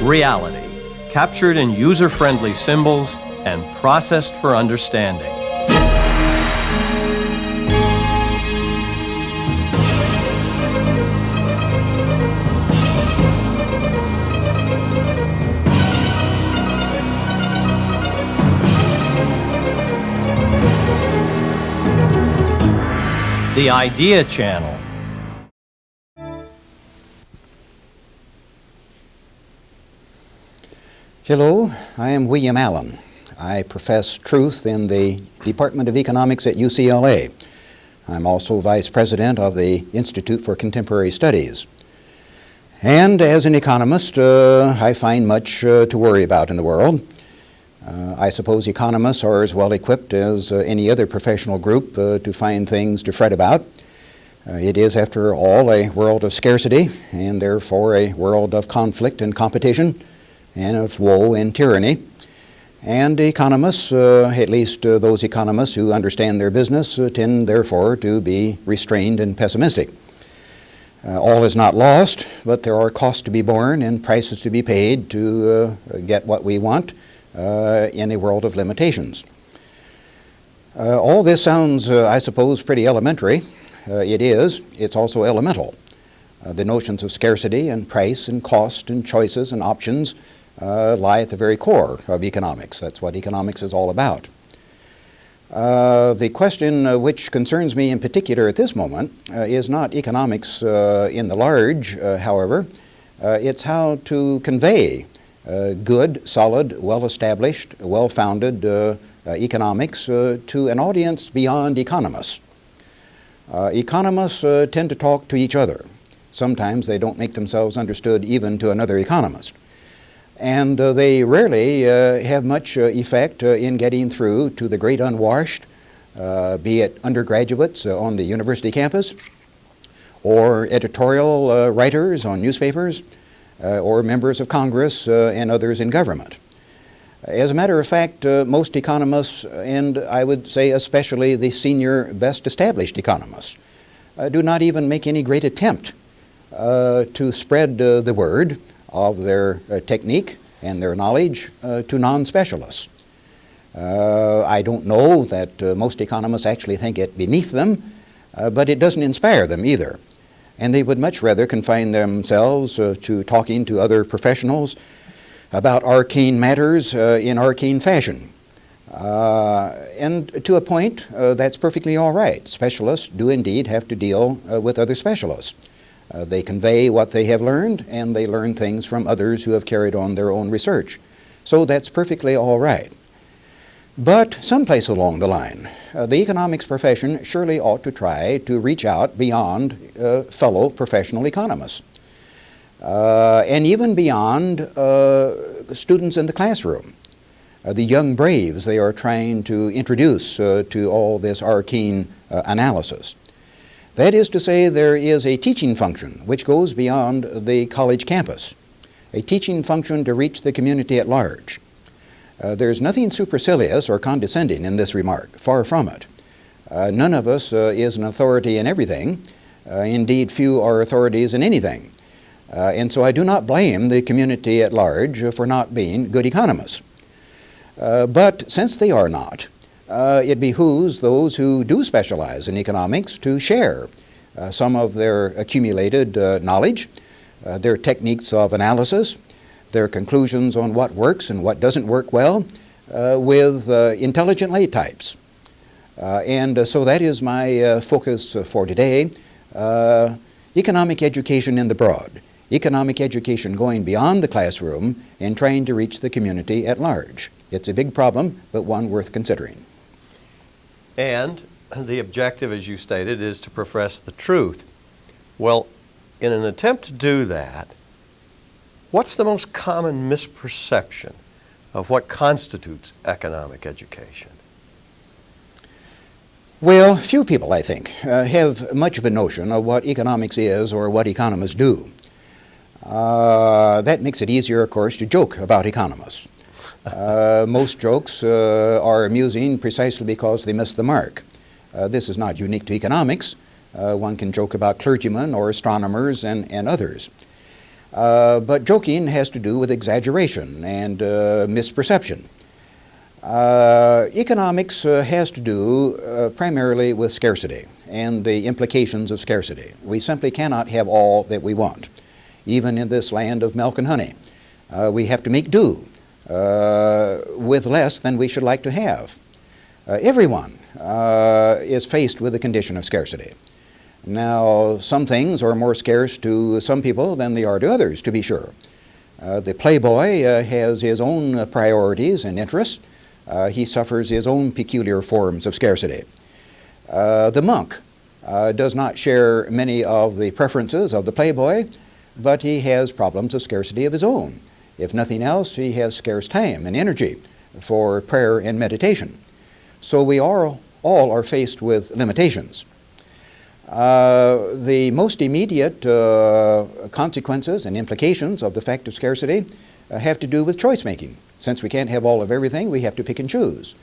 Reality, captured in user-friendly symbols and processed for understanding. The Idea Channel. Hello, I am William Allen. I profess truth in the Department of Economics at UCLA. I'm also Vice President of the Institute for Contemporary Studies. And as an economist, I find much to worry about in the world. I suppose economists are as well equipped as any other professional group to find things to fret about. It is, after all, a world of scarcity, and therefore a world of conflict and competition, and of woe and tyranny. And economists, at least those economists who understand their business, tend therefore to be restrained and pessimistic. All is not lost, but there are costs to be borne and prices to be paid to get what we want in a world of limitations. All this sounds, I suppose, pretty elementary. It is. It's also elemental. The notions of scarcity and price and cost and choices and options lie at the very core of economics. That's what economics is all about. The question which concerns me in particular at this moment is not economics in the large, however. It's how to convey good, solid, well-established, well-founded economics to an audience beyond economists. Economists tend to talk to each other. Sometimes they don't make themselves understood even to another economist. And they rarely have much effect in getting through to the great unwashed, be it undergraduates on the university campus, or editorial writers on newspapers, or members of Congress and others in government. As a matter of fact, most economists, and I would say especially the senior, best established economists, do not even make any great attempt to spread the word of their technique and their knowledge to non-specialists. I don't know that most economists actually think it beneath them, but it doesn't inspire them either. And they would much rather confine themselves to talking to other professionals about arcane matters in arcane fashion. And to a point, that's perfectly all right. Specialists do indeed have to deal with other specialists. They convey what they have learned, and they learn things from others who have carried on their own research. So that's perfectly all right. But someplace along the line, the economics profession surely ought to try to reach out beyond fellow professional economists. And even beyond students in the classroom. The young braves they are trying to introduce to all this arcane analysis. That is to say, there is a teaching function which goes beyond the college campus, a teaching function to reach the community at large. There's nothing supercilious or condescending in this remark, far from it. None of us is an authority in everything. Indeed, few are authorities in anything. And so I do not blame the community at large for not being good economists. But since they are not, it behooves those who do specialize in economics to share some of their accumulated knowledge, their techniques of analysis, their conclusions on what works and what doesn't work well with intelligent lay types. And so that is my focus for today, economic education in the broad. Economic education going beyond the classroom and trying to reach the community at large. It's a big problem, but one worth considering. And the objective, as you stated, is to profess the truth. Well, in an attempt to do that, what's the most common misperception of what constitutes economic education? Well, few people, I think, have much of a notion of what economics is or what economists do. That makes it easier, of course, to joke about economists. Most jokes are amusing precisely because they miss the mark. This is not unique to economics. One can joke about clergymen or astronomers and others. But joking has to do with exaggeration and misperception. Economics has to do primarily with scarcity and the implications of scarcity. We simply cannot have all that we want, even in this land of milk and honey. We have to make do with less than we should like to have. Everyone is faced with the condition of scarcity. Now, some things are more scarce to some people than they are to others, to be sure. The playboy has his own priorities and interests. He suffers his own peculiar forms of scarcity. The monk does not share many of the preferences of the playboy, but he has problems of scarcity of his own. If nothing else, he has scarce time and energy for prayer and meditation. So we all are faced with limitations. The most immediate consequences and implications of the fact of scarcity have to do with choice making. Since we can't have all of everything, we have to pick and choose.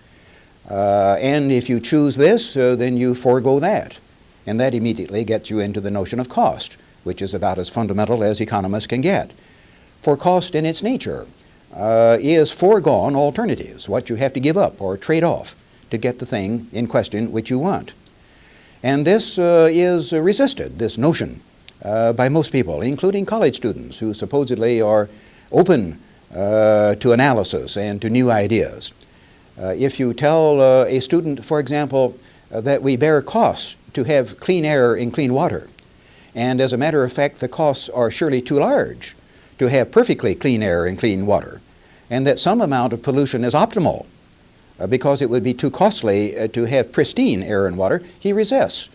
And if you choose this, then you forego that. And that immediately gets you into the notion of cost, which is about as fundamental as economists can get. For cost in its nature is foregone alternatives, what you have to give up or trade off to get the thing in question which you want. And this is resisted, this notion, by most people, including college students who supposedly are open to analysis and to new ideas. If you tell a student, for example, that we bear costs to have clean air and clean water, and as a matter of fact the costs are surely too large to have perfectly clean air and clean water, and that some amount of pollution is optimal, because it would be too costly to have pristine air and water, he resists.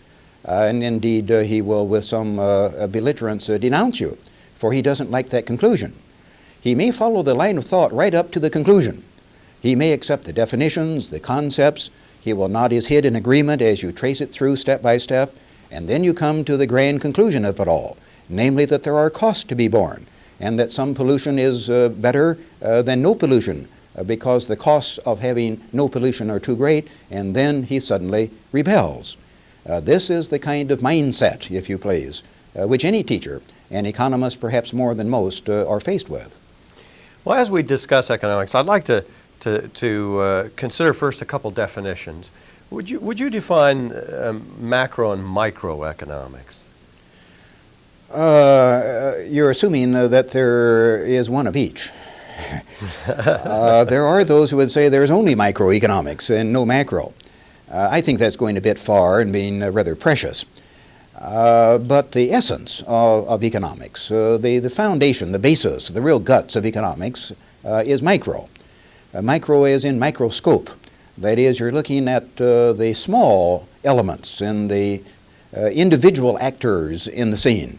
And indeed, he will, with some belligerence, denounce you, for he doesn't like that conclusion. He may follow the line of thought right up to the conclusion. He may accept the definitions, the concepts. He will nod his head in agreement as you trace it through step by step, and then you come to the grand conclusion of it all, namely that there are costs to be borne, and that some pollution is better than no pollution, because the costs of having no pollution are too great, and then he suddenly rebels. This is the kind of mindset, if you please, which any teacher, and economists perhaps more than most, are faced with. Well, as we discuss economics, I'd like to consider first a couple definitions. Would you define macro and microeconomics? You're assuming that there is one of each. There are those who would say there's only microeconomics and no macro. I think that's going a bit far and being rather precious. But the essence of economics, the foundation, the basis, the real guts of economics is micro. Micro is in microscope. That is, you're looking at the small elements and the individual actors in the scene.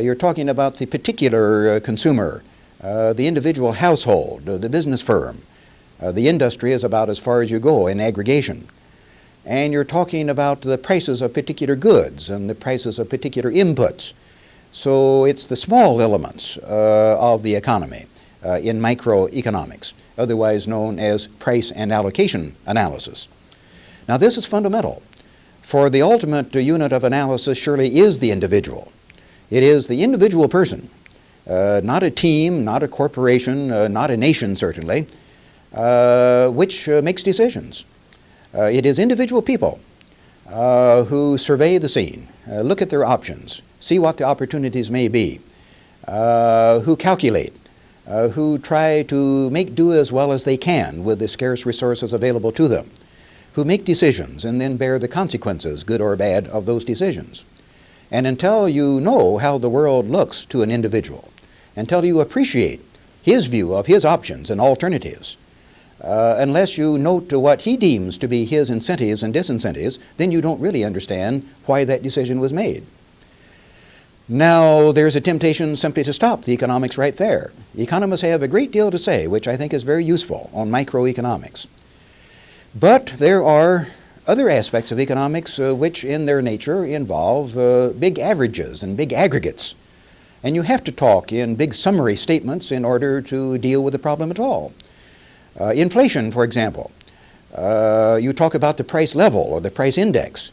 You're talking about the particular consumer, the individual household, the business firm. The industry is about as far as you go in aggregation. And you're talking about the prices of particular goods and the prices of particular inputs. So it's the small elements of the economy in microeconomics, otherwise known as price and allocation analysis. Now this is fundamental, for the ultimate unit of analysis surely is the individual. It is the individual person, not a team, not a corporation, not a nation certainly, which makes decisions. It is individual people who survey the scene, look at their options, see what the opportunities may be, who calculate, who try to make do as well as they can with the scarce resources available to them, who make decisions and then bear the consequences, good or bad, of those decisions. And until you know how the world looks to an individual, until you appreciate his view of his options and alternatives, unless you note what he deems to be his incentives and disincentives, then you don't really understand why that decision was made. Now, there's a temptation simply to stop the economics right there. Economists have a great deal to say, which I think is very useful on microeconomics. But there are other aspects of economics which in their nature involve big averages and big aggregates. And you have to talk in big summary statements in order to deal with the problem at all. Inflation, for example. You talk about the price level or the price index.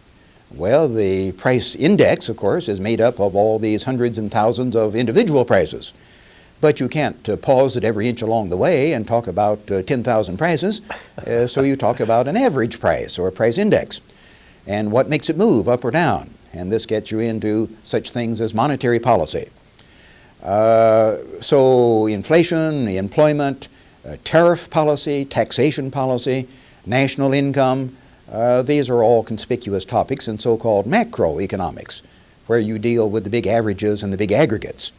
Well, the price index, of course, is made up of all these hundreds and thousands of individual prices. But you can't pause at every inch along the way and talk about 10,000 prices, so you talk about an average price or a price index and what makes it move up or down. And this gets you into such things as monetary policy. So inflation, employment, tariff policy, taxation policy, national income, these are all conspicuous topics in so-called macroeconomics, where you deal with the big averages and the big aggregates.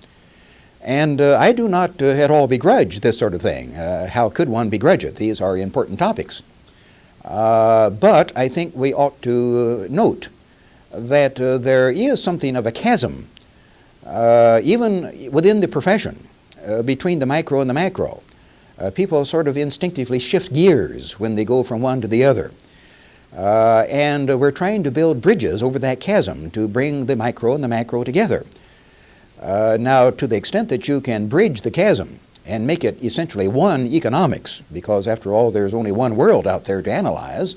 And I do not at all begrudge this sort of thing. How could one begrudge it? These are important topics. But I think we ought to note that there is something of a chasm, even within the profession, between the micro and the macro. People sort of instinctively shift gears when they go from one to the other. And we're trying to build bridges over that chasm to bring the micro and the macro together. Now, to the extent that you can bridge the chasm and make it essentially one economics, because after all there's only one world out there to analyze,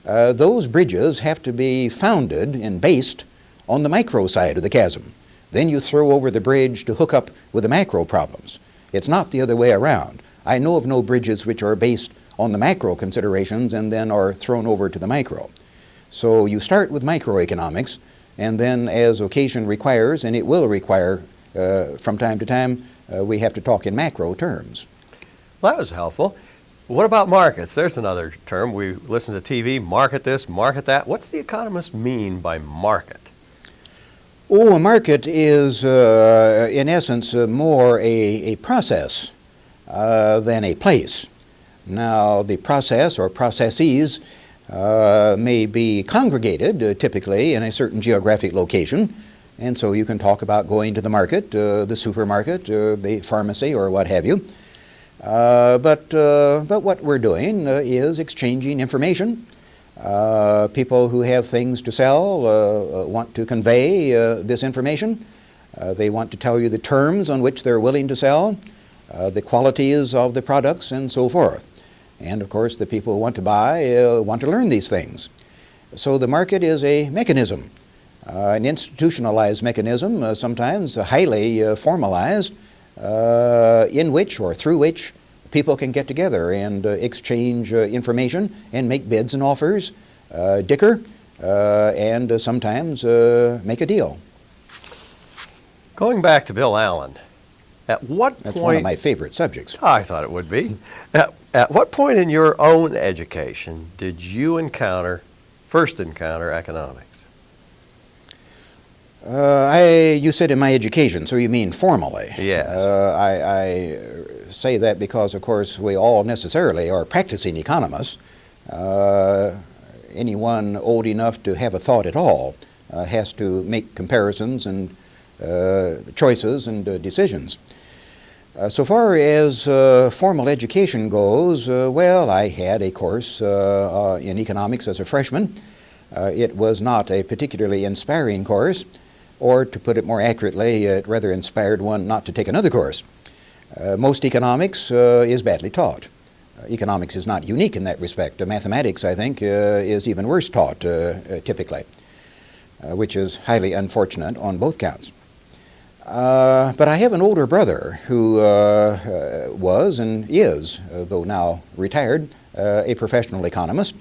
those bridges have to be founded and based on the micro side of the chasm. Then you throw over the bridge to hook up with the macro problems. It's not the other way around. I know of no bridges which are based on the macro considerations and then are thrown over to the micro. So you start with microeconomics, and then as occasion requires, and it will require from time to time, we have to talk in macro terms. Well, that was helpful. What about markets? There's another term. We listen to TV, market this, market that. What's the economist mean by market? Oh, a market is, in essence, more a process than a place. Now, the process or processes may be congregated typically in a certain geographic location, and so you can talk about going to the market, the supermarket, the pharmacy, or what have you. But what we're doing is exchanging information. People who have things to sell want to convey this information. They want to tell you the terms on which they're willing to sell, the qualities of the products, and so forth. And of course, the people who want to buy want to learn these things. So the market is a mechanism, an institutionalized mechanism, sometimes highly formalized, in which or through which people can get together and exchange information and make bids and offers, dicker, and sometimes make a deal. Going back to Bill Allen, at what point... That's one of my favorite subjects. I thought it would be. At what point in your own education did you first encounter economics? You said in my education, so you mean formally. Yes. I say that because, of course, we all necessarily are practicing economists. Anyone old enough to have a thought at all has to make comparisons and choices and decisions. So far as formal education goes, well, I had a course in economics as a freshman. It was not a particularly inspiring course, or to put it more accurately, it rather inspired one not to take another course. Most economics is badly taught. Economics is not unique in that respect. Mathematics, I think, is even worse taught typically, which is highly unfortunate on both counts. But I have an older brother who was and is, though now retired, a professional economist.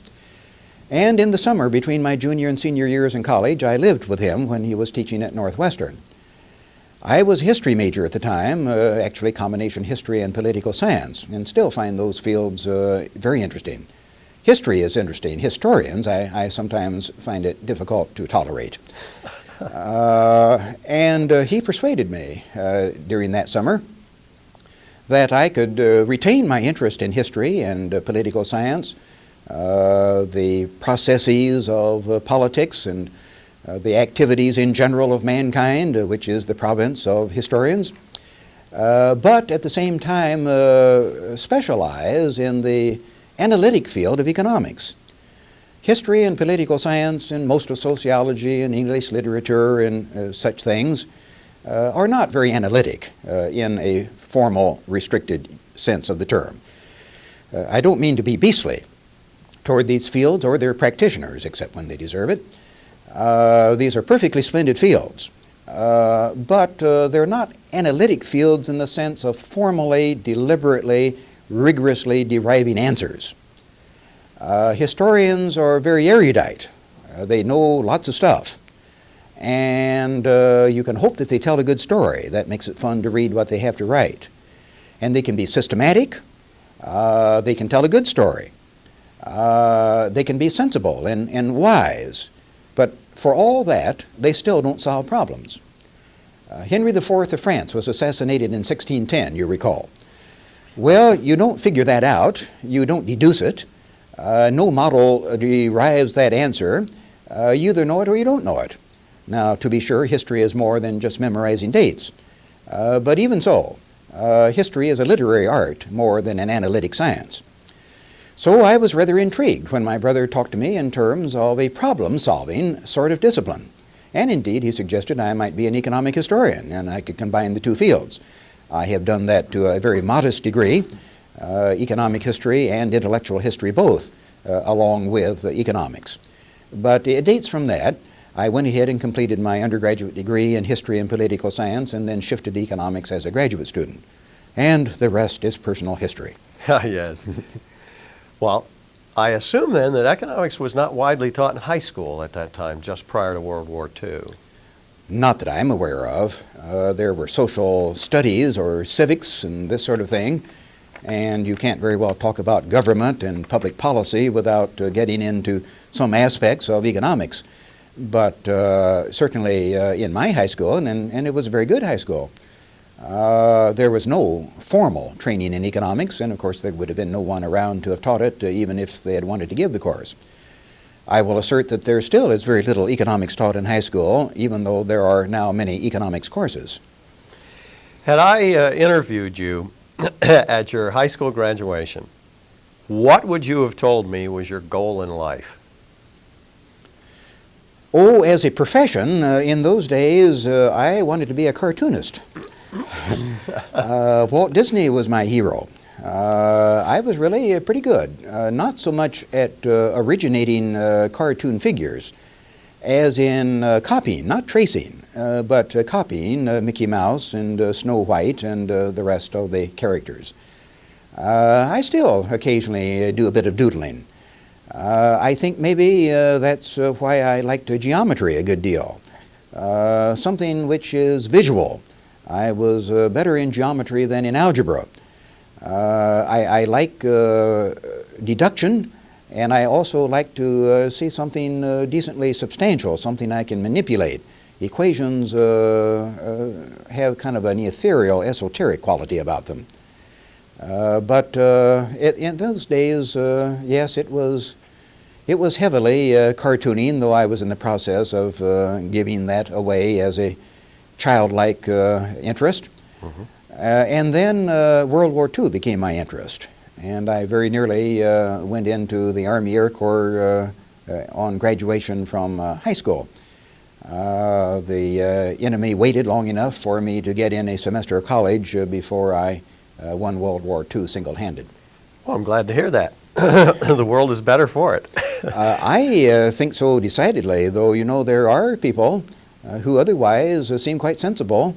And in the summer between my junior and senior years in college, I lived with him when he was teaching at Northwestern. I was a history major at the time, actually combination history and political science, and still find those fields very interesting. History is interesting. Historians, I sometimes find it difficult to tolerate. And he persuaded me during that summer that I could retain my interest in history and political science, the processes of politics and the activities in general of mankind, which is the province of historians, but at the same time specialize in the analytic field of economics. History and political science and most of sociology and English literature and such things are not very analytic in a formal, restricted sense of the term. I don't mean to be beastly toward these fields or their practitioners, except when they deserve it. These are perfectly splendid fields, but they're not analytic fields in the sense of formally, deliberately, rigorously deriving answers. Historians are very erudite. They know lots of stuff. And you can hope that they tell a good story. That makes it fun to read what they have to write. And they can be systematic. They can tell a good story. They can be sensible and wise. But for all that, they still don't solve problems. Henry IV of France was assassinated in 1610, you recall. Well, you don't figure that out. You don't deduce it. No model derives that answer. You either know it or you don't know it. Now, to be sure, history is more than just memorizing dates. But even so, history is a literary art more than an analytic science. So I was rather intrigued when my brother talked to me in terms of a problem-solving sort of discipline. And indeed, he suggested I might be an economic historian, and I could combine the two fields. I have done that to a very modest degree, economic history and intellectual history both, along with economics. But it dates from that. I went ahead and completed my undergraduate degree in history and political science and then shifted to economics as a graduate student. And the rest is personal history. Yes. Well, I assume then that economics was not widely taught in high school at that time, just prior to World War II. Not that I'm aware of. There were social studies or civics and this sort of thing, and you can't very well talk about government and public policy without getting into some aspects of economics. But certainly in my high school, and it was a very good high school, there was no formal training in economics, and of course there would have been no one around to have taught it, even if they had wanted to give the course. I will assert that there still is very little economics taught in high school, even though there are now many economics courses. Had I interviewed you at your high school graduation, what would you have told me was your goal in life? Oh, as a profession, in those days, I wanted to be a cartoonist. Walt Disney was my hero. I was really pretty good, not so much at originating cartoon figures as in copying, not tracing, but copying Mickey Mouse and Snow White and the rest of the characters. I still occasionally do a bit of doodling. I think maybe that's why I liked geometry a good deal, something which is visual. I was better in geometry than in algebra. I like deduction, and I also like to see something decently substantial, something I can manipulate. Equations have kind of an ethereal, esoteric quality about them. But in those days, yes, it was heavily cartooning, though I was in the process of giving that away as a childlike interest. Mm-hmm. And then World War II became my interest, and I very nearly went into the Army Air Corps on graduation from high school. The enemy waited long enough for me to get in a semester of college before I won World War II single-handed. Well, I'm glad to hear that. The world is better for it. I think so decidedly, though, you know, there are people who otherwise seem quite sensible,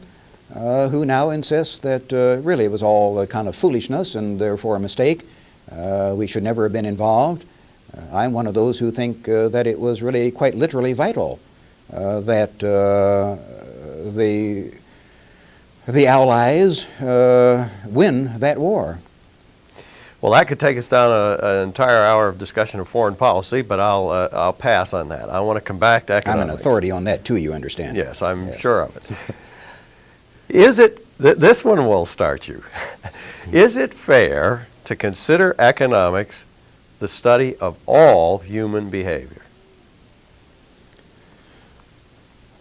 who now insist that really it was all kind of foolishness and therefore a mistake. We should never have been involved. I'm one of those who think that it was really quite literally vital that the Allies win that war. Well, that could take us down an entire hour of discussion of foreign policy, but I'll pass on that. I want to come back to economics. I'm an authority on that too, you understand. Yes, I'm sure of it. Is it, this one will start you. Is it fair to consider economics the study of all human behavior?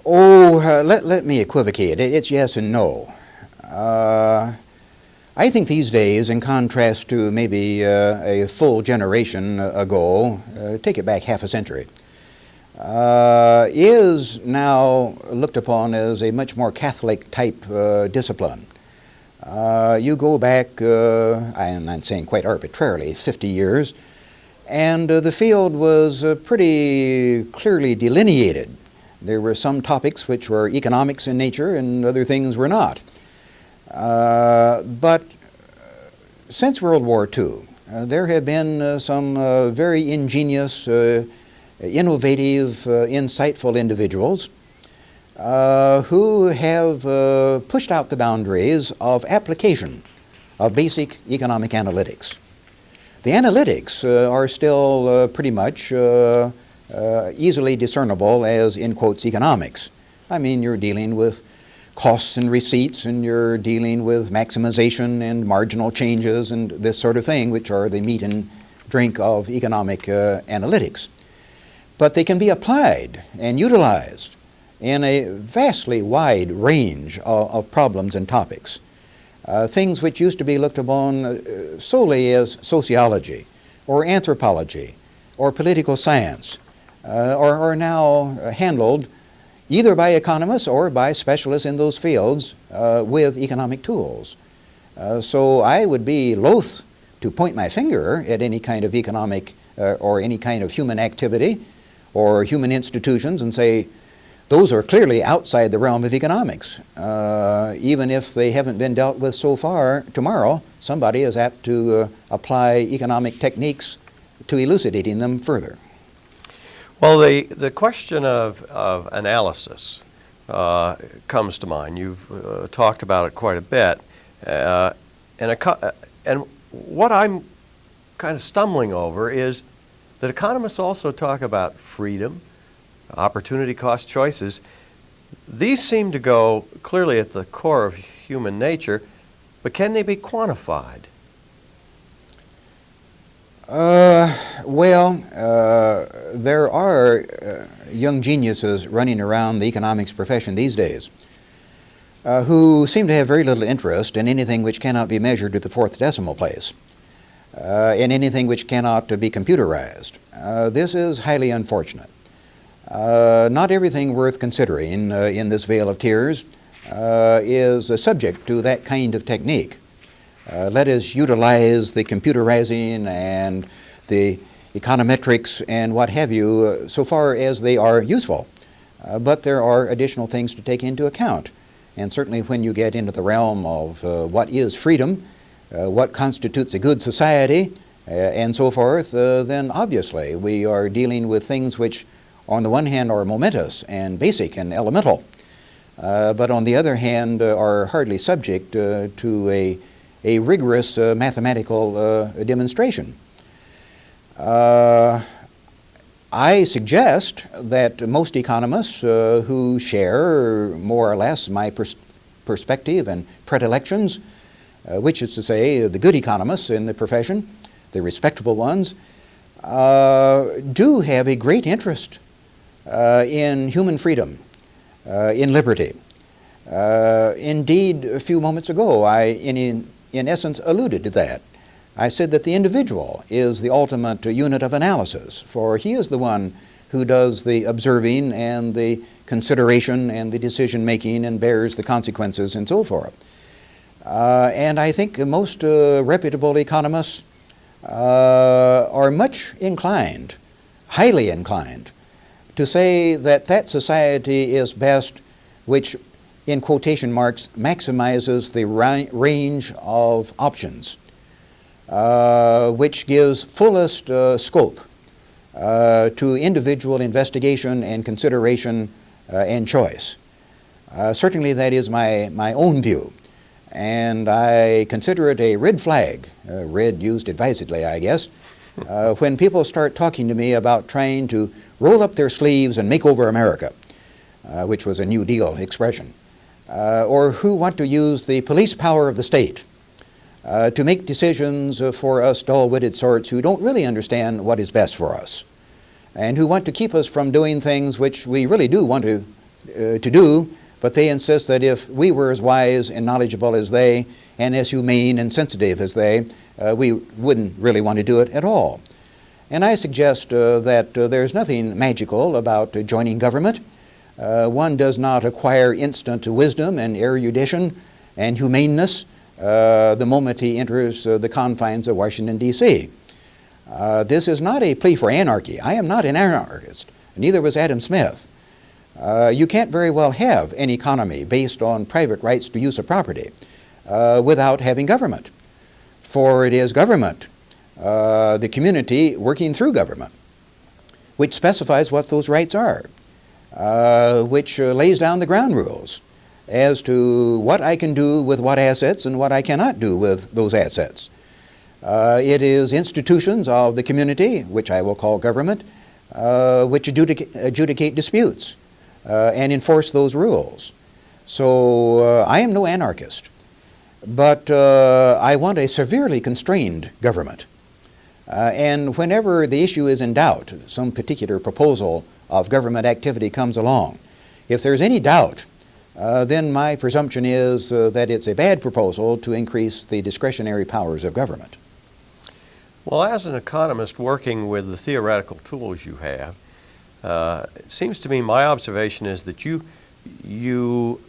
Oh, let me equivocate. It's yes and no. I think these days, in contrast to maybe a full generation ago, take it back half a century, is now looked upon as a much more Catholic type discipline. You go back, I'm not saying quite arbitrarily, 50 years, and the field was pretty clearly delineated. There were some topics which were economics in nature and other things were not. But since World War II, there have been some very ingenious, innovative, insightful individuals who have pushed out the boundaries of application of basic economic analytics. The analytics are still pretty much easily discernible as, in quotes, economics. I mean, you're dealing with costs and receipts, and you're dealing with maximization and marginal changes and this sort of thing, which are the meat and drink of economic analytics. But they can be applied and utilized in a vastly wide range of problems and topics. Things which used to be looked upon solely as sociology or anthropology or political science are now handled either by economists or by specialists in those fields with economic tools. So I would be loath to point my finger at any kind of economic or any kind of human activity or human institutions and say, those are clearly outside the realm of economics. Even if they haven't been dealt with so far, tomorrow somebody is apt to apply economic techniques to elucidating them further. Well, the question of analysis comes to mind. You've talked about it quite a bit. And what I'm kind of stumbling over is that economists also talk about freedom, opportunity cost choices. These seem to go clearly at the core of human nature, but can they be quantified? There are young geniuses running around the economics profession these days who seem to have very little interest in anything which cannot be measured to the fourth decimal place, in anything which cannot be computerized. This is highly unfortunate. Not everything worth considering in this vale of tears is subject to that kind of technique. Let us utilize the computerizing and the econometrics and what have you so far as they are useful. But there are additional things to take into account. And certainly when you get into the realm of what is freedom, what constitutes a good society, and so forth, then obviously we are dealing with things which on the one hand are momentous and basic and elemental, but on the other hand are hardly subject to a rigorous mathematical demonstration. I suggest that most economists who share more or less my perspective and predilections, which is to say the good economists in the profession, the respectable ones, do have a great interest in human freedom, in liberty. Indeed, a few moments ago, I in essence alluded to that. I said that the individual is the ultimate unit of analysis, for he is the one who does the observing and the consideration and the decision making and bears the consequences and so forth. And I think most reputable economists are much inclined, highly inclined, to say that that society is best which, in quotation marks, maximizes the range of options, which gives fullest scope to individual investigation and consideration and choice. Certainly that is my own view, and I consider it a red flag, red used advisedly, I guess, when people start talking to me about trying to roll up their sleeves and make over America, which was a New Deal expression, or who want to use the police power of the state to make decisions for us dull-witted sorts who don't really understand what is best for us, and who want to keep us from doing things which we really do want to do, but they insist that if we were as wise and knowledgeable as they, and as humane and sensitive as they, we wouldn't really want to do it at all. And I suggest that there's nothing magical about joining government. One does not acquire instant wisdom and erudition and humaneness the moment he enters the confines of Washington, D.C. This is not a plea for anarchy. I am not an anarchist. Neither was Adam Smith. You can't very well have an economy based on private rights to use of property without having government. For it is government, the community working through government, which specifies what those rights are, which lays down the ground rules as to what I can do with what assets and what I cannot do with those assets. It is institutions of the community, which I will call government, which adjudicate disputes and enforce those rules. So I am no anarchist, but I want a severely constrained government. And whenever the issue is in doubt, some particular proposal of government activity comes along, if there's any doubt, then my presumption is that it's a bad proposal to increase the discretionary powers of government. Well, as an economist working with the theoretical tools you have, it seems to me my observation is that you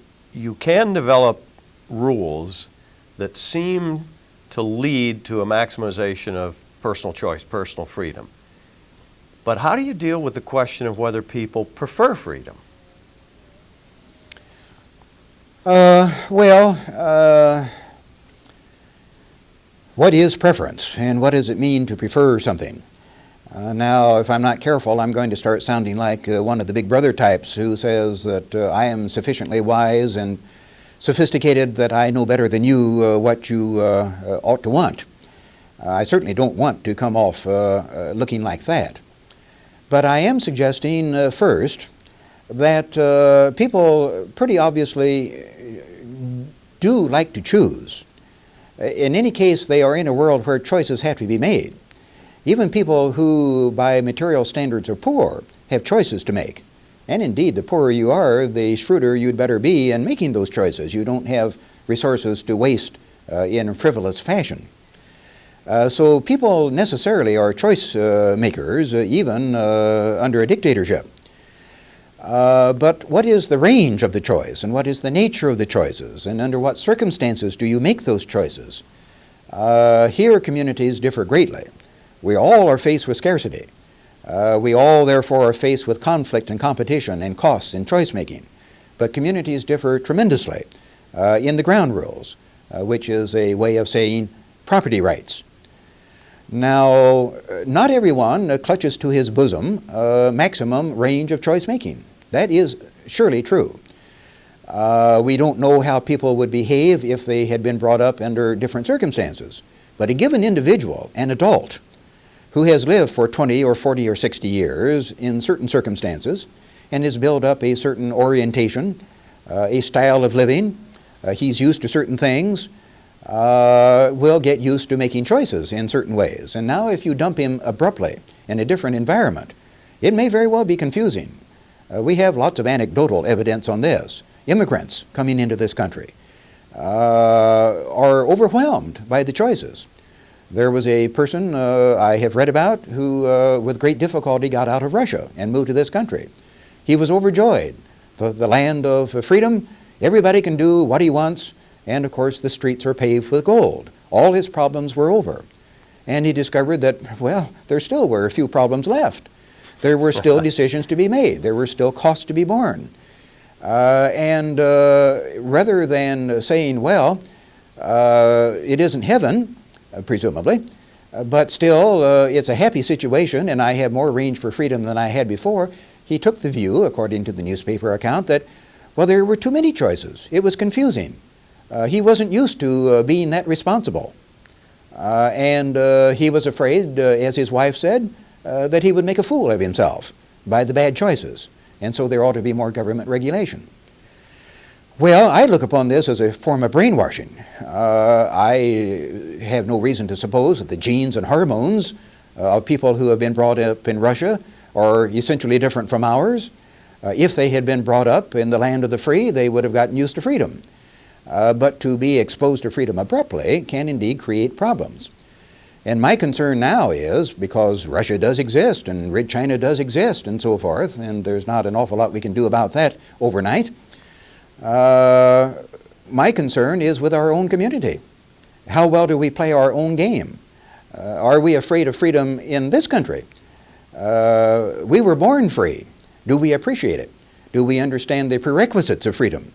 can develop rules that seem to lead to a maximization of personal choice, personal freedom. But how do you deal with the question of whether people prefer freedom? What is preference, and what does it mean to prefer something? Now, if I'm not careful, I'm going to start sounding like one of the Big Brother types who says that I am sufficiently wise and sophisticated that I know better than you what you ought to want. I certainly don't want to come off looking like that. But I am suggesting first that people pretty obviously do like to choose. In any case, they are in a world where choices have to be made. Even people who, by material standards, are poor have choices to make. And indeed, the poorer you are, the shrewder you'd better be in making those choices. You don't have resources to waste in a frivolous fashion. So people necessarily are choice makers, even under a dictatorship. But what is the range of the choice, and what is the nature of the choices, and under what circumstances do you make those choices? Here communities differ greatly. We all are faced with scarcity. We all therefore are faced with conflict and competition and costs in choice making. But communities differ tremendously in the ground rules, which is a way of saying property rights. Now, not everyone clutches to his bosom maximum range of choice making. That is surely true. We don't know how people would behave if they had been brought up under different circumstances. But a given individual, an adult, who has lived for 20 or 40 or 60 years in certain circumstances and has built up a certain orientation, a style of living, he's used to certain things, will get used to making choices in certain ways. And now if you dump him abruptly in a different environment, it may very well be confusing. We have lots of anecdotal evidence on this. Immigrants coming into this country are overwhelmed by the choices. There was a person I have read about who with great difficulty got out of Russia and moved to this country. He was overjoyed. The land of freedom, everybody can do what he wants, and of course the streets are paved with gold. All his problems were over. And he discovered that, well, there still were a few problems left. There were still decisions to be made. There were still costs to be borne. And rather than saying, well, it isn't heaven, presumably, but still it's a happy situation and I have more range for freedom than I had before, he took the view, according to the newspaper account, that, well, there were too many choices. It was confusing. He wasn't used to being that responsible. And he was afraid, as his wife said, that he would make a fool of himself by the bad choices. And so there ought to be more government regulation. Well, I look upon this as a form of brainwashing. I have no reason to suppose that the genes and hormones of people who have been brought up in Russia are essentially different from ours. If they had been brought up in the land of the free, they would have gotten used to freedom. But to be exposed to freedom abruptly can indeed create problems. And my concern now is, because Russia does exist and Red China does exist and so forth, and there's not an awful lot we can do about that overnight, my concern is with our own community. How well do we play our own game? Are we afraid of freedom in this country? We were born free. Do we appreciate it? Do we understand the prerequisites of freedom?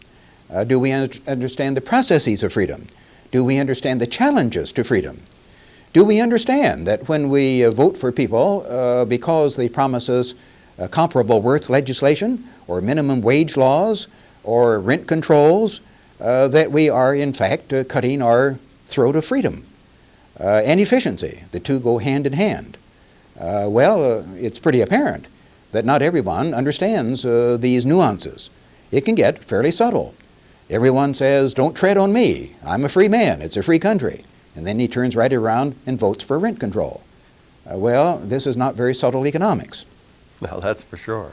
Do we understand the processes of freedom? Do we understand the challenges to freedom? Do we understand that when we vote for people because they promise us comparable worth legislation or minimum wage laws or rent controls, that we are in fact cutting our throat of freedom and efficiency? The two go hand in hand. It's pretty apparent that not everyone understands these nuances. It can get fairly subtle. Everyone says, "Don't tread on me. I'm a free man. It's a free country." And then he turns right around and votes for rent control. This is not very subtle economics. No, that's for sure.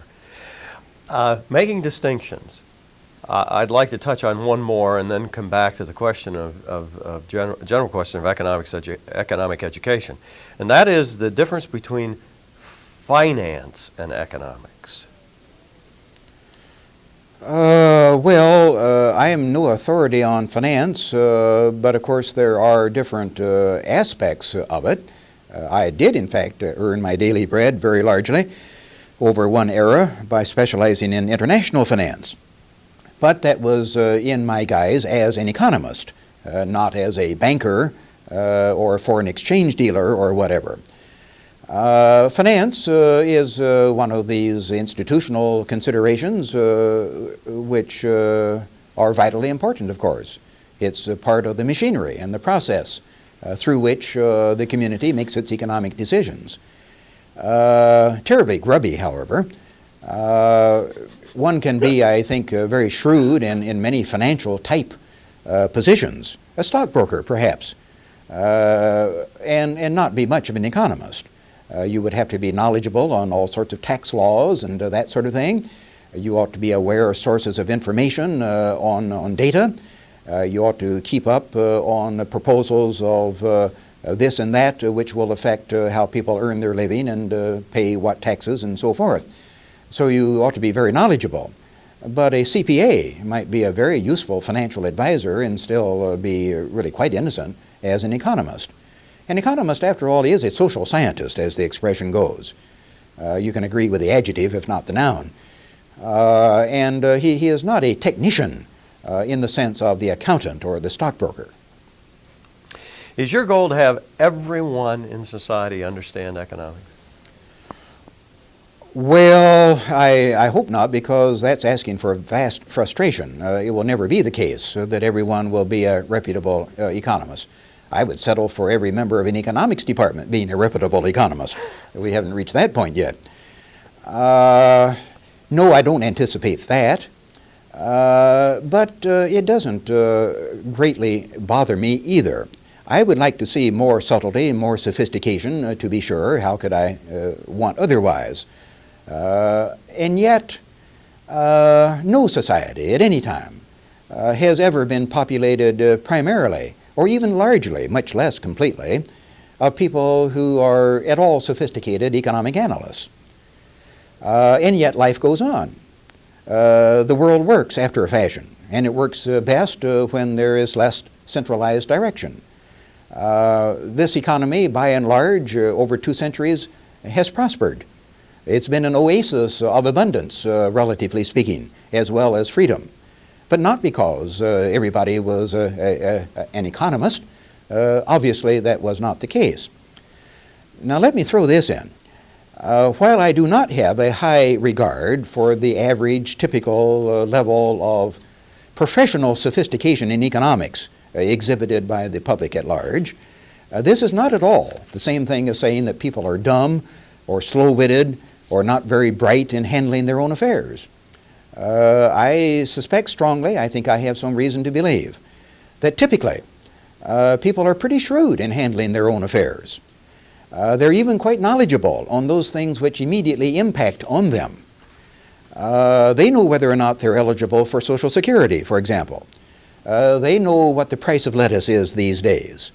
Making distinctions. I'd like to touch on one more and then come back to the question of general question of economic education. And that is the difference between finance and economics. I am no authority on finance, but of course there are different aspects of it. I did, in fact, earn my daily bread very largely over one era by specializing in international finance. But that was in my guise as an economist, not as a banker or a foreign exchange dealer or whatever. Finance is one of these institutional considerations which are vitally important, of course. It's a part of the machinery and the process through which the community makes its economic decisions. Terribly grubby, however. One can be, I think, very shrewd in many financial type positions, a stockbroker perhaps, and not be much of an economist. You would have to be knowledgeable on all sorts of tax laws and that sort of thing. You ought to be aware of sources of information on data. You ought to keep up on proposals of this and that which will affect how people earn their living and pay what taxes and so forth. So you ought to be very knowledgeable. But a CPA might be a very useful financial advisor and still be really quite innocent as an economist. An economist, after all, is a social scientist, as the expression goes. You can agree with the adjective, if not the noun. He is not a technician in the sense of the accountant or the stockbroker. Is your goal to have everyone in society understand economics? I hope not, because that's asking for vast frustration. It will never be the case that everyone will be a reputable economist. I would settle for every member of an economics department being a reputable economist. We haven't reached that point yet. No, I don't anticipate that. But it doesn't greatly bother me either. I would like to see more subtlety, more sophistication, to be sure. How could I want otherwise? And yet, no society at any time has ever been populated primarily, or even largely, much less completely, of people who are at all sophisticated economic analysts. And yet life goes on. The world works after a fashion, and it works best when there is less centralized direction. This economy, by and large, over 2 centuries, has prospered. It's been an oasis of abundance, relatively speaking, as well as freedom. But not because everybody was an economist. Obviously, that was not the case. Now, let me throw this in. While I do not have a high regard for the average, typical level of professional sophistication in economics exhibited by the public at large, this is not at all the same thing as saying that people are dumb or slow-witted or not very bright in handling their own affairs. I suspect strongly, I think I have some reason to believe, that typically people are pretty shrewd in handling their own affairs. They're even quite knowledgeable on those things which immediately impact on them. They know whether or not they're eligible for Social Security, for example. They know what the price of lettuce is these days.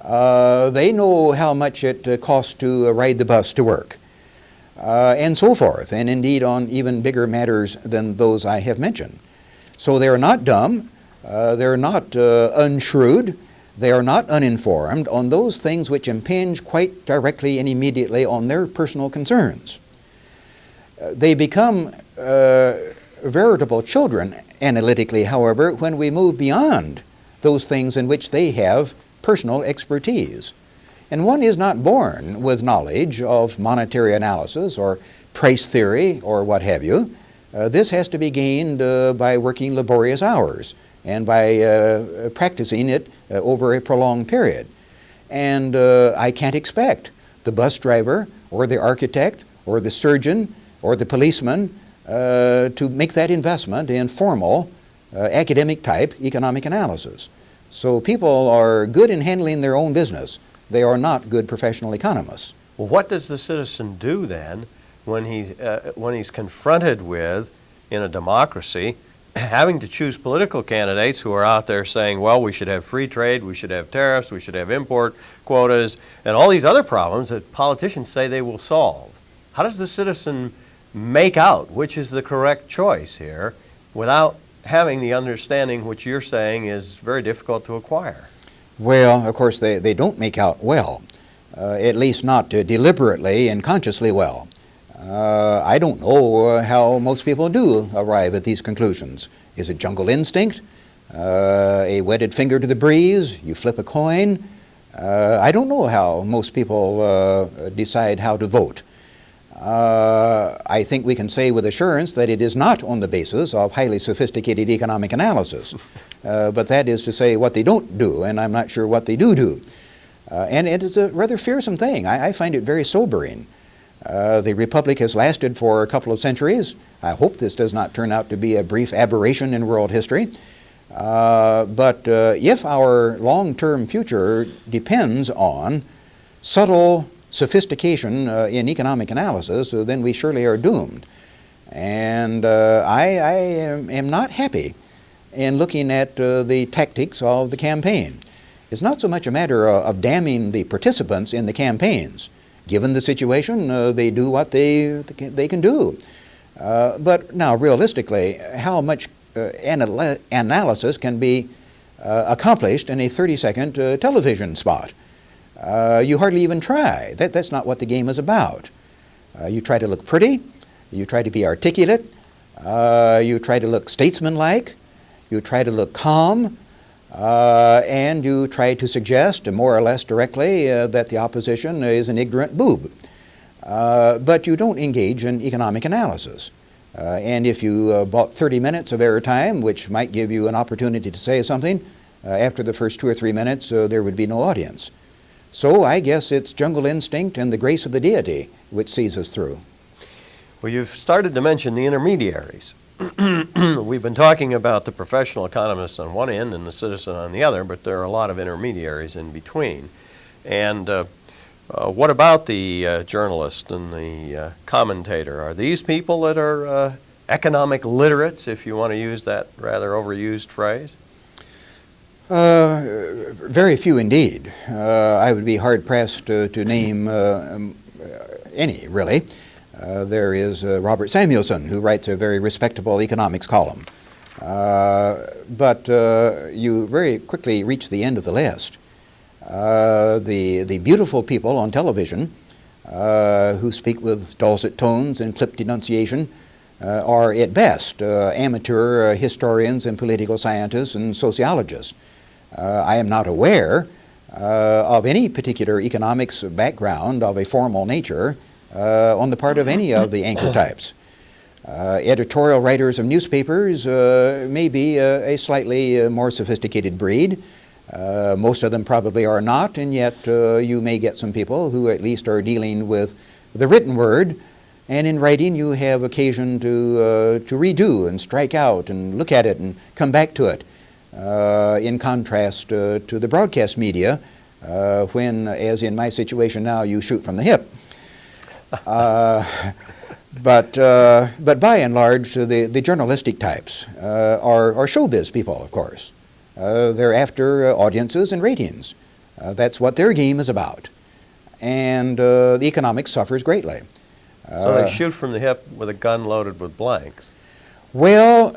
They know how much it costs to ride the bus to work, and so forth, and indeed on even bigger matters than those I have mentioned. So they're not dumb, they're not unshrewd, they are not uninformed on those things which impinge quite directly and immediately on their personal concerns. They become veritable children analytically, however, when we move beyond those things in which they have personal expertise. And one is not born with knowledge of monetary analysis or price theory or what have you. This has to be gained by working laborious hours and by practicing it over a prolonged period. And I can't expect the bus driver or the architect or the surgeon or the policeman to make that investment in formal academic type economic analysis. So people are good in handling their own business. They are not good professional economists. Well, what does the citizen do then when he's confronted with, in a democracy, having to choose political candidates who are out there saying, well, we should have free trade, we should have tariffs, we should have import quotas, and all these other problems that politicians say they will solve? How does the citizen make out which is the correct choice here without having the understanding which you're saying is very difficult to acquire? Well, of course, they don't make out well, at least not deliberately and consciously well. I don't know how most people do arrive at these conclusions. Is it jungle instinct? A wedded finger to the breeze? You flip a coin? I don't know how most people decide how to vote. I think we can say with assurance that it is not on the basis of highly sophisticated economic analysis. But that is to say what they don't do, and I'm not sure what they do. And it is a rather fearsome thing. I find it very sobering. The Republic has lasted for a couple of centuries. I hope this does not turn out to be a brief aberration in world history. But if our long-term future depends on subtle sophistication in economic analysis, then we surely are doomed. And I am not happy in looking at the tactics of the campaign. It's not so much a matter of damning the participants in the campaigns. Given the situation, they do what they can do. But now, realistically, how much analysis can be accomplished in a 30-second television spot? You hardly even try. That's not what the game is about. You try to look pretty, you try to be articulate, you try to look statesmanlike, you try to look calm, and you try to suggest more or less directly that the opposition is an ignorant boob. But you don't engage in economic analysis. And if you bought 30 minutes of airtime, which might give you an opportunity to say something, after the first 2 or 3 minutes there would be no audience. So I guess it's jungle instinct and the grace of the deity which sees us through. Well, you've started to mention the intermediaries. We've been talking about the professional economists on one end and the citizen on the other, but there are a lot of intermediaries in between. And what about the journalist and the commentator? Are these people that are economic literates, if you want to use that rather overused phrase? Very few indeed. I would be hard-pressed to name any, really. There is Robert Samuelson, who writes a very respectable economics column. But you very quickly reach the end of the list. The beautiful people on television who speak with dulcet tones and clipped enunciation are at best amateur historians and political scientists and sociologists. I am not aware of any particular economics background of a formal nature on the part of any of the anchor types. Editorial writers of newspapers may be a slightly more sophisticated breed. Most of them probably are not, and yet you may get some people who at least are dealing with the written word, and in writing you have occasion to redo and strike out and look at it and come back to it. In contrast to the broadcast media, when, as in my situation now, you shoot from the hip. But by and large, the journalistic types are showbiz people, of course. They're after audiences and ratings. That's what their game is about. And the economics suffers greatly. So they shoot from the hip with a gun loaded with blanks. Well,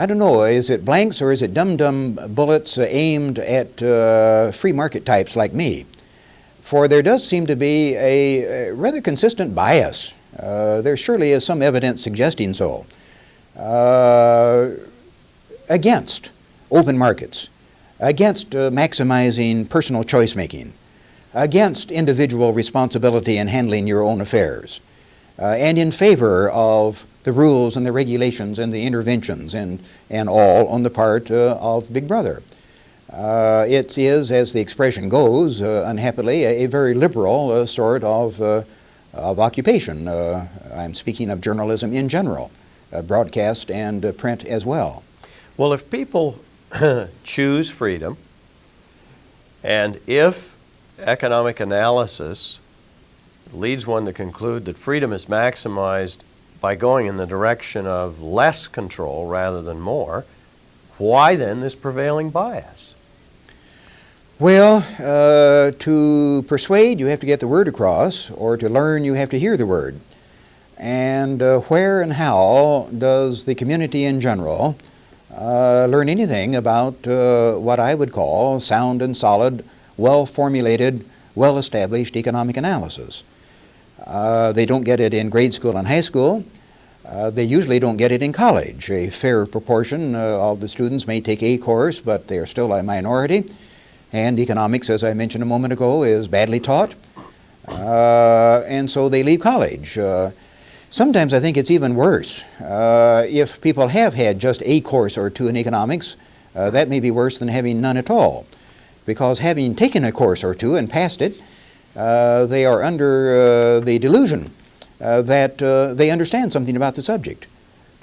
I don't know, is it blanks or is it dum-dum bullets aimed at free market types like me? For there does seem to be a rather consistent bias There surely is some evidence suggesting so. Against open markets, against maximizing personal choice making, against individual responsibility in handling your own affairs, and in favor of the rules and the regulations and the interventions and all on the part of Big Brother. It is, as the expression goes, unhappily, a very liberal sort of occupation. I'm speaking of journalism in general, broadcast and print as well. Well, if people choose freedom, and if economic analysis leads one to conclude that freedom is maximized by going in the direction of less control rather than more, why then this prevailing bias? Well, to persuade, you have to get the word across, or to learn, you have to hear the word. And where and how does the community in general learn anything about what I would call sound and solid, well-formulated, well-established economic analysis? They don't get it in grade school and high school. They usually don't get it in college. A fair proportion of the students may take a course, but they are still a minority. And economics, as I mentioned a moment ago, is badly taught. And so they leave college. Sometimes I think it's even worse. If people have had just a course or two in economics, that may be worse than having none at all. Because having taken a course or two and passed it, they are under the delusion that they understand something about the subject.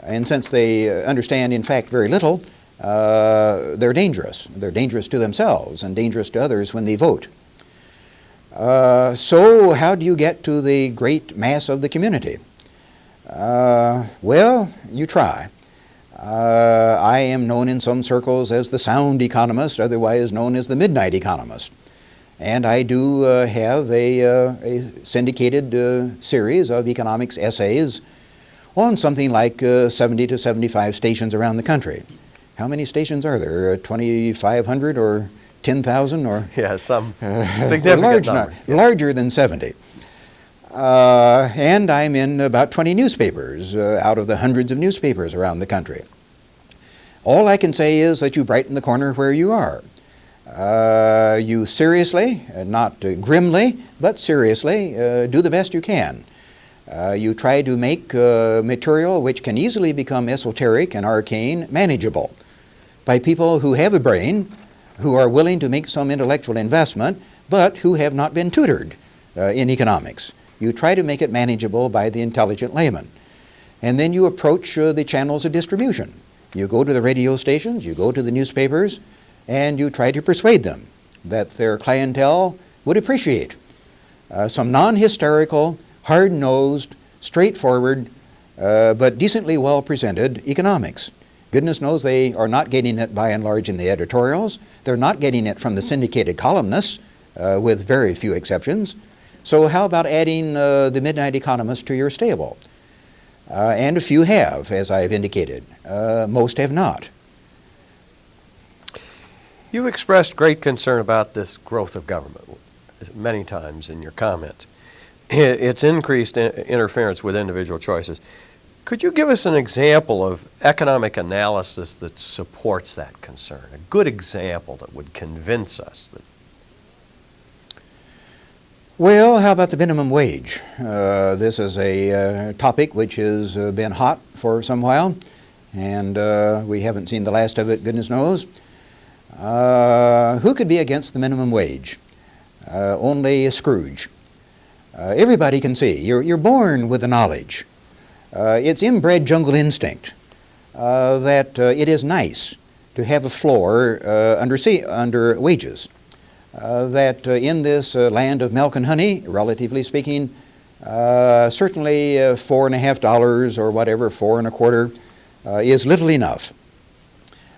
And since they understand, in fact, very little, they're dangerous. They're dangerous to themselves and dangerous to others when they vote. So how do you get to the great mass of the community? Well, you try. I am known in some circles as the sound economist, otherwise known as the Midnight Economist. And I do have a syndicated series of economics essays on something like 70 to 75 stations around the country. How many stations are there? 2,500 or 10,000 or? Yeah, some significant number. Larger than 70. And I'm in about 20 newspapers out of the hundreds of newspapers around the country. All I can say is that you brighten the corner where you are. You seriously, not grimly, but seriously, do the best you can. You try to make material which can easily become esoteric and arcane manageable by people who have a brain, who are willing to make some intellectual investment, but who have not been tutored in economics. You try to make it manageable by the intelligent layman. And then you approach the channels of distribution. You go to the radio stations, you go to the newspapers, and you try to persuade them that their clientele would appreciate some non-hysterical, hard-nosed, straightforward, but decently well-presented economics. Goodness knows they are not getting it by and large in the editorials. They're not getting it from the syndicated columnists, with very few exceptions. So how about adding the Midnight Economist to your stable? And a few have, as I've indicated. Most have not. You've expressed great concern about this growth of government many times in your comments. Its increased interference with individual choices. Could you give us an example of economic analysis that supports that concern? A good example that would convince us that. Well, how about the minimum wage? This is a topic which has been hot for some while, and we haven't seen the last of it, goodness knows. Who could be against the minimum wage? Only Scrooge. Everybody can see. You're born with the knowledge. It's inbred jungle instinct that it is nice to have a floor under wages. That in this land of milk and honey, relatively speaking, certainly $4.50 or whatever, $4.25, is little enough.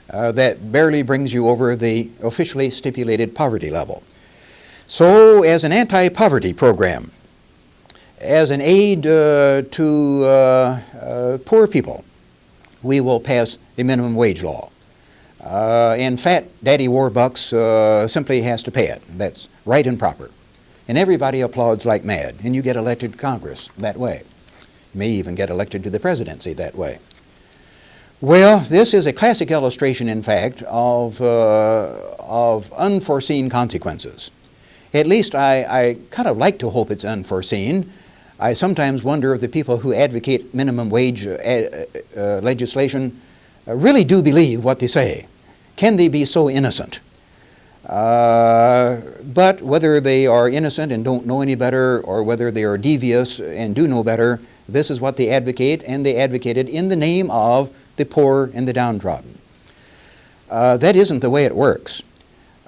That barely brings you over the officially stipulated poverty level. So as an anti-poverty program, as an aid to poor people, we will pass a minimum wage law. And fat daddy Warbucks simply has to pay it. That's right and proper. And everybody applauds like mad, and you get elected to Congress that way. may even get elected to the presidency that way. Well, this is a classic illustration, in fact, of unforeseen consequences. At least I kind of like to hope it's unforeseen. I sometimes wonder if the people who advocate minimum wage legislation really do believe what they say. Can they be so innocent? But whether they are innocent and don't know any better, or whether they are devious and do know better, this is what they advocate, and they advocate it in the name of the poor and the downtrodden. That isn't the way it works.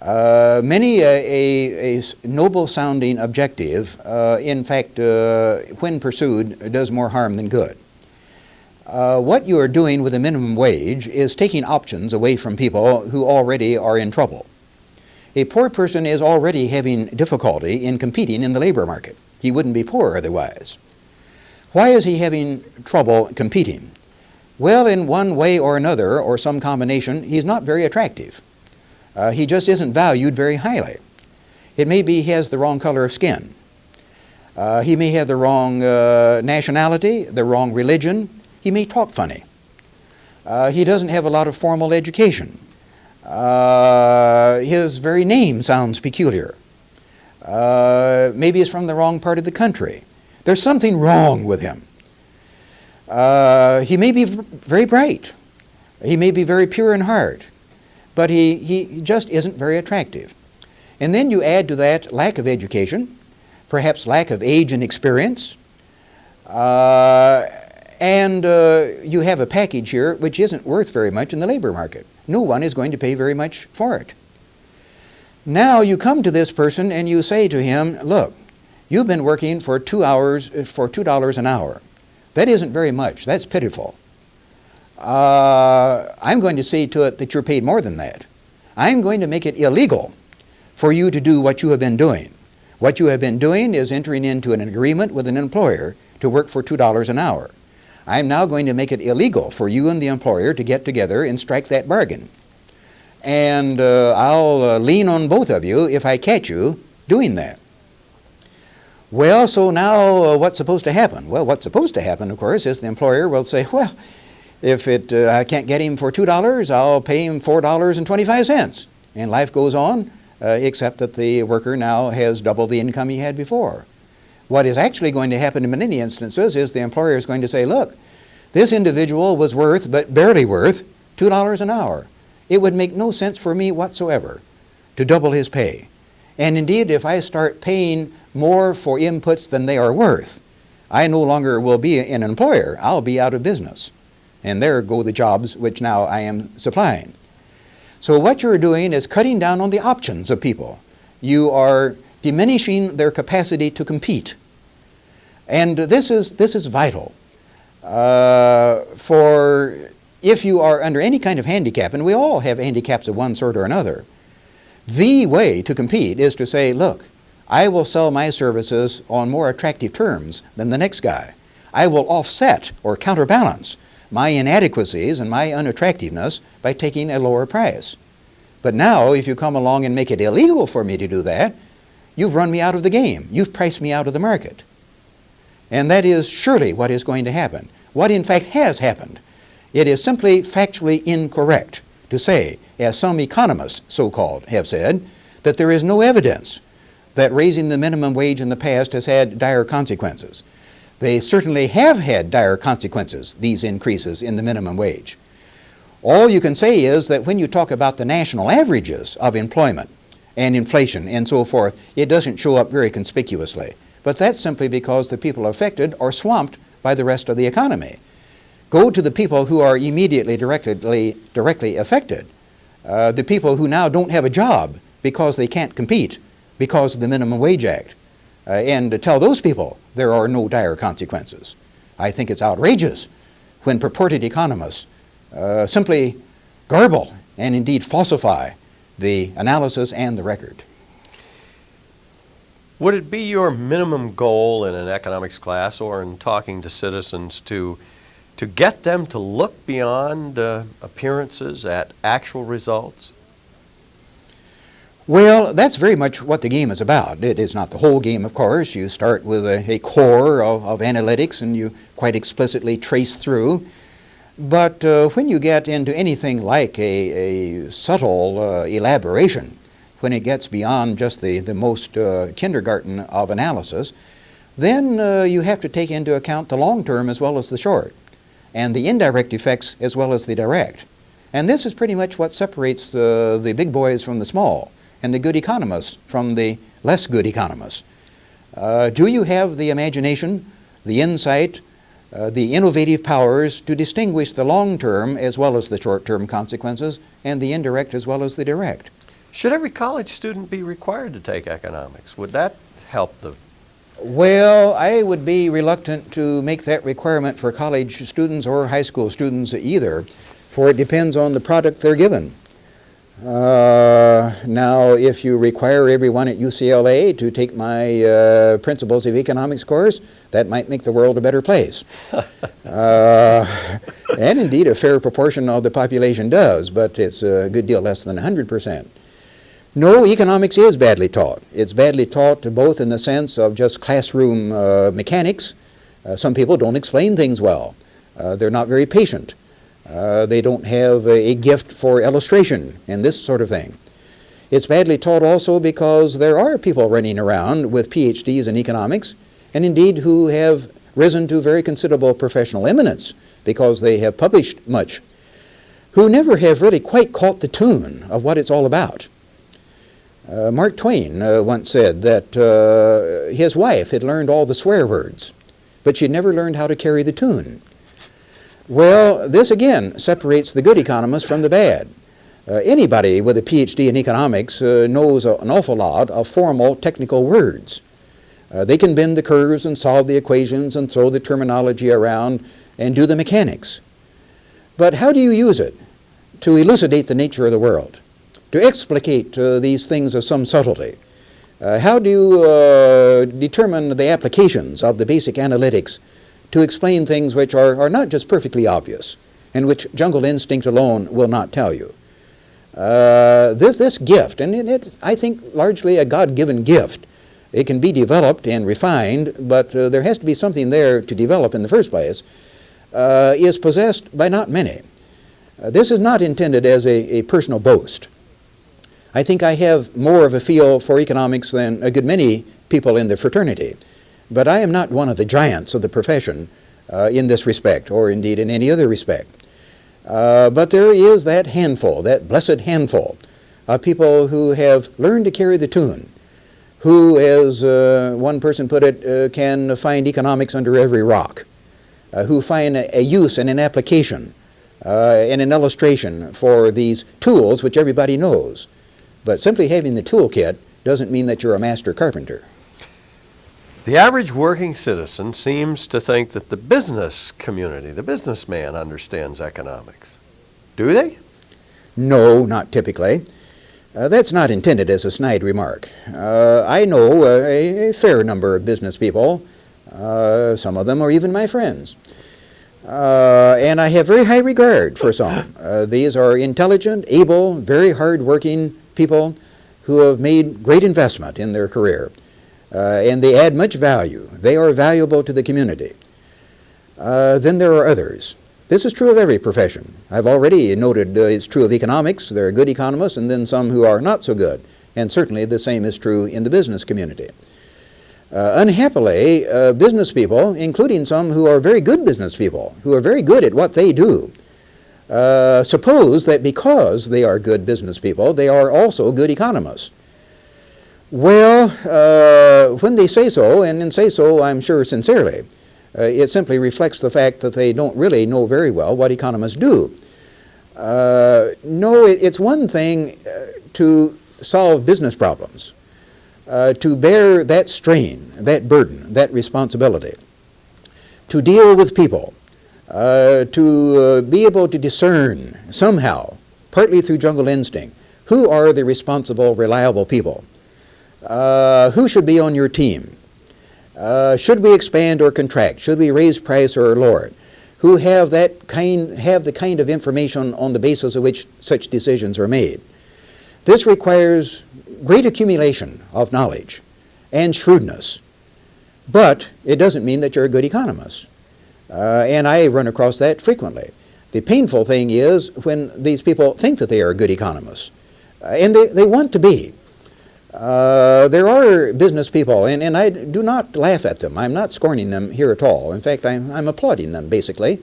Many a noble-sounding objective, in fact, when pursued, does more harm than good. What you are doing with the minimum wage is taking options away from people who already are in trouble. A poor person is already having difficulty in competing in the labor market. He wouldn't be poor otherwise. Why is he having trouble competing? Well, in one way or another, or some combination, he's not very attractive. He just isn't valued very highly. It may be he has the wrong color of skin. He may have the wrong nationality, the wrong religion. He may talk funny. He doesn't have a lot of formal education. His very name sounds peculiar. Maybe he's from the wrong part of the country. There's something wrong with him. He may be very bright. He may be very pure in heart. But he just isn't very attractive. And then you add to that lack of education, perhaps lack of age and experience, and you have a package here which isn't worth very much in the labor market. No one is going to pay very much for it. Now you come to this person and you say to him, look, you've been working for 2 hours for $2 an hour. That isn't very much. That's pitiful. I'm going to see to it that you're paid more than that. I'm going to make it illegal for you to do what you have been doing. What you have been doing is entering into an agreement with an employer to work for $2 an hour. I'm now going to make it illegal for you and the employer to get together and strike that bargain. And I'll lean on both of you if I catch you doing that. Well, so now what's supposed to happen? Well, what's supposed to happen, of course, is the employer will say, well, if I can't get him for $2, I'll pay him $4.25. And life goes on, except that the worker now has double the income he had before. What is actually going to happen in many instances is the employer is going to say, look, this individual was worth, but barely worth, $2 an hour. It would make no sense for me whatsoever to double his pay. And indeed, if I start paying more for inputs than they are worth, I no longer will be an employer. I'll be out of business. And there go the jobs which now I am supplying. So what you're doing is cutting down on the options of people. You are diminishing their capacity to compete. And this is vital. For if you are under any kind of handicap, and we all have handicaps of one sort or another, the way to compete is to say, look, I will sell my services on more attractive terms than the next guy. I will offset or counterbalance my inadequacies and my unattractiveness by taking a lower price. But now, if you come along and make it illegal for me to do that, you've run me out of the game. You've priced me out of the market. And that is surely what is going to happen. What in fact has happened. It is simply factually incorrect to say, as some economists, so-called, have said, that there is no evidence that raising the minimum wage in the past has had dire consequences. They certainly have had dire consequences, these increases in the minimum wage. All you can say is that when you talk about the national averages of employment and inflation and so forth, it doesn't show up very conspicuously. But that's simply because the people affected are swamped by the rest of the economy. Go to the people who are immediately directly affected, the people who now don't have a job because they can't compete because of the Minimum Wage Act. And tell those people there are no dire consequences. I think it's outrageous when purported economists simply garble and indeed falsify the analysis and the record. Would it be your minimum goal in an economics class or in talking to citizens to get them to look beyond appearances at actual results? Well, that's very much what the game is about. It is not the whole game, of course. You start with a core of analytics and you quite explicitly trace through. But when you get into anything like a subtle elaboration, when it gets beyond just the most kindergarten of analysis, then you have to take into account the long term as well as the short, and the indirect effects as well as the direct. And this is pretty much what separates the big boys from the small, and the good economists from the less good economists. Do you have the imagination, the insight, the innovative powers to distinguish the long-term as well as the short-term consequences, and the indirect as well as the direct? Should every college student be required to take economics? Would that help the... Well, I would be reluctant to make that requirement for college students or high school students either, for it depends on the product they're given. Now, if you require everyone at UCLA to take my Principles of Economics course, that might make the world a better place. And indeed, a fair proportion of the population does, but it's a good deal less than 100%. No, economics is badly taught. It's badly taught both in the sense of just classroom mechanics. Some people don't explain things well. They're not very patient. They don't have a gift for illustration and this sort of thing. It's badly taught also because there are people running around with PhDs in economics, and indeed who have risen to very considerable professional eminence because they have published much, who never have really quite caught the tune of what it's all about. Mark Twain once said that his wife had learned all the swear words, but she'd never learned how to carry the tune. Well, this again separates the good economists from the bad. Anybody with a PhD in economics knows an awful lot of formal technical words. They can bend the curves and solve the equations and throw the terminology around and do the mechanics. But how do you use it to elucidate the nature of the world, to explicate these things of some subtlety? How do you determine the applications of the basic analytics to explain things which are not just perfectly obvious and which jungle instinct alone will not tell you? This gift, and it's, I think, largely a God-given gift. It can be developed and refined, but there has to be something there to develop in the first place, is possessed by not many. This is not intended as a personal boast. I think I have more of a feel for economics than a good many people in the fraternity. But I am not one of the giants of the profession in this respect, or indeed in any other respect. But there is that handful, that blessed handful, of people who have learned to carry the tune, who, as one person put it, can find economics under every rock, who find a use and an application and an illustration for these tools which everybody knows. But simply having the toolkit doesn't mean that you're a master carpenter. The average working citizen seems to think that the business community, the businessman, understands economics. Do they? No, not typically. That's not intended as a snide remark. I know a fair number of business people. Some of them are even my friends. And I have very high regard for some. These are intelligent, able, very hard-working people who have made great investment in their career. And they add much value. They are valuable to the community. Then there are others. This is true of every profession. I've already noted it's true of economics. There are good economists and then some who are not so good. And certainly the same is true in the business community. Unhappily, business people, including some who are very good business people, who are very good at what they do, suppose that because they are good business people, they are also good economists. Well, when they say so, and say so, I'm sure, sincerely, it simply reflects the fact that they don't really know very well what economists do. No, it's one thing to solve business problems, to bear that strain, that burden, that responsibility, to deal with people, to be able to discern somehow, partly through jungle instinct, who are the responsible, reliable people. Who should be on your team? Should we expand or contract? Should we raise price or lower it? Who have the kind of information on the basis of which such decisions are made? This requires great accumulation of knowledge and shrewdness, but it doesn't mean that you're a good economist. And I run across that frequently. The painful thing is when these people think that they are good economists, and they want to be. There are business people, and I do not laugh at them. I'm not scorning them here at all. In fact, I'm applauding them, basically,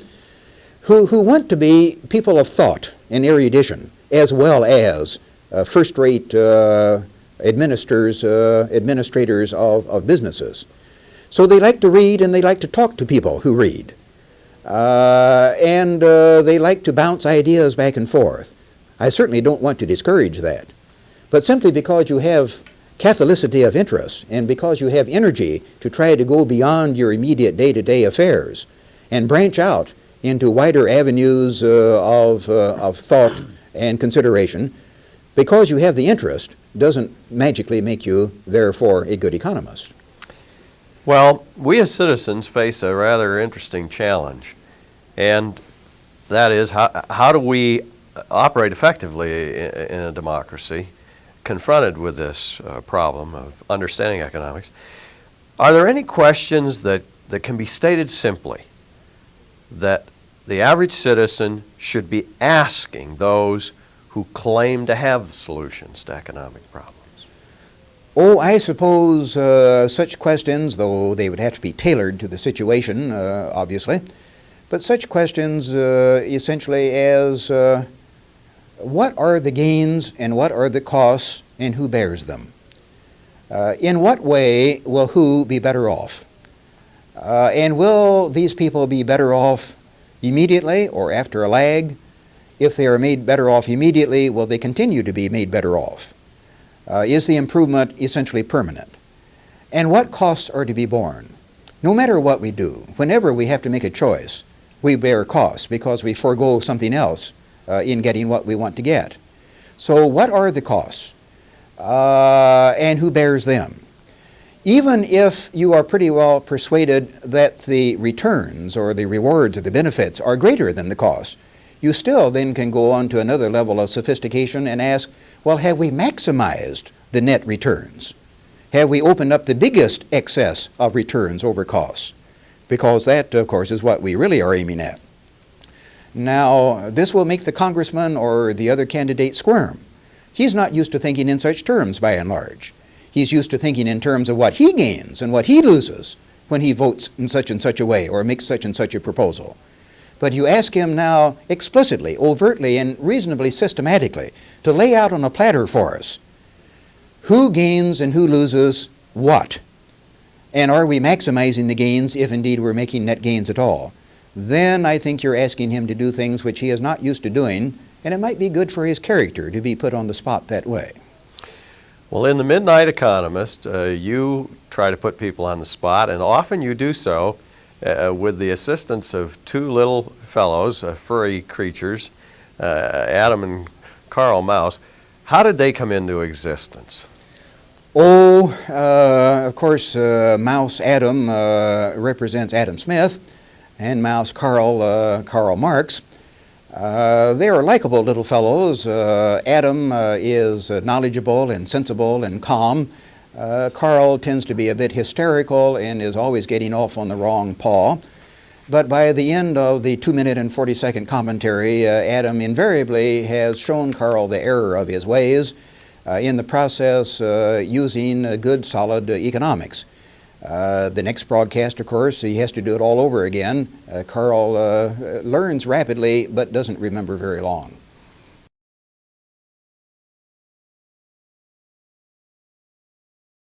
who want to be people of thought and erudition, as well as first-rate administrators of businesses. So they like to read and they like to talk to people who read. And they like to bounce ideas back and forth. I certainly don't want to discourage that. But simply because you have catholicity of interest and because you have energy to try to go beyond your immediate day-to-day affairs and branch out into wider avenues of thought and consideration, because you have the interest doesn't magically make you, therefore, a good economist. Well, we as citizens face a rather interesting challenge, and that is how do we operate effectively in a democracy confronted with this problem of understanding economics? Are there any questions that can be stated simply that the average citizen should be asking those who claim to have solutions to economic problems? Oh, I suppose such questions, though they would have to be tailored to the situation, obviously, but such questions essentially as what are the gains and what are the costs and who bears them? In what way will who be better off? And will these people be better off immediately or after a lag? If they are made better off immediately, will they continue to be made better off? Is the improvement essentially permanent? And what costs are to be borne? No matter what we do, whenever we have to make a choice, we bear costs because we forego something else in getting what we want to get. So what are the costs? And who bears them? Even if you are pretty well persuaded that the returns or the rewards or the benefits are greater than the costs, you still then can go on to another level of sophistication and ask, well, have we maximized the net returns? Have we opened up the biggest excess of returns over costs? Because that, of course, is what we really are aiming at. Now, this will make the congressman or the other candidate squirm. He's not used to thinking in such terms, by and large. He's used to thinking in terms of what he gains and what he loses when he votes in such and such a way or makes such and such a proposal. But you ask him now explicitly, overtly, and reasonably systematically to lay out on a platter for us who gains and who loses what, and are we maximizing the gains if indeed we're making net gains at all. Then I think you're asking him to do things which he is not used to doing, and it might be good for his character to be put on the spot that way. Well, in the Midnight Economist, you try to put people on the spot, and often you do so with the assistance of two little fellows, furry creatures, Adam and Carl Mouse. How did they come into existence? Oh, of course, Mouse Adam represents Adam Smith, and Mouse Carl, Karl Marx. They are likable little fellows. Adam is knowledgeable and sensible and calm. Carl tends to be a bit hysterical and is always getting off on the wrong paw. But by the end of the 2-minute and 40-second commentary, Adam invariably has shown Carl the error of his ways, in the process using good, solid economics. The next broadcast, of course, he has to do it all over again. Carl learns rapidly but doesn't remember very long.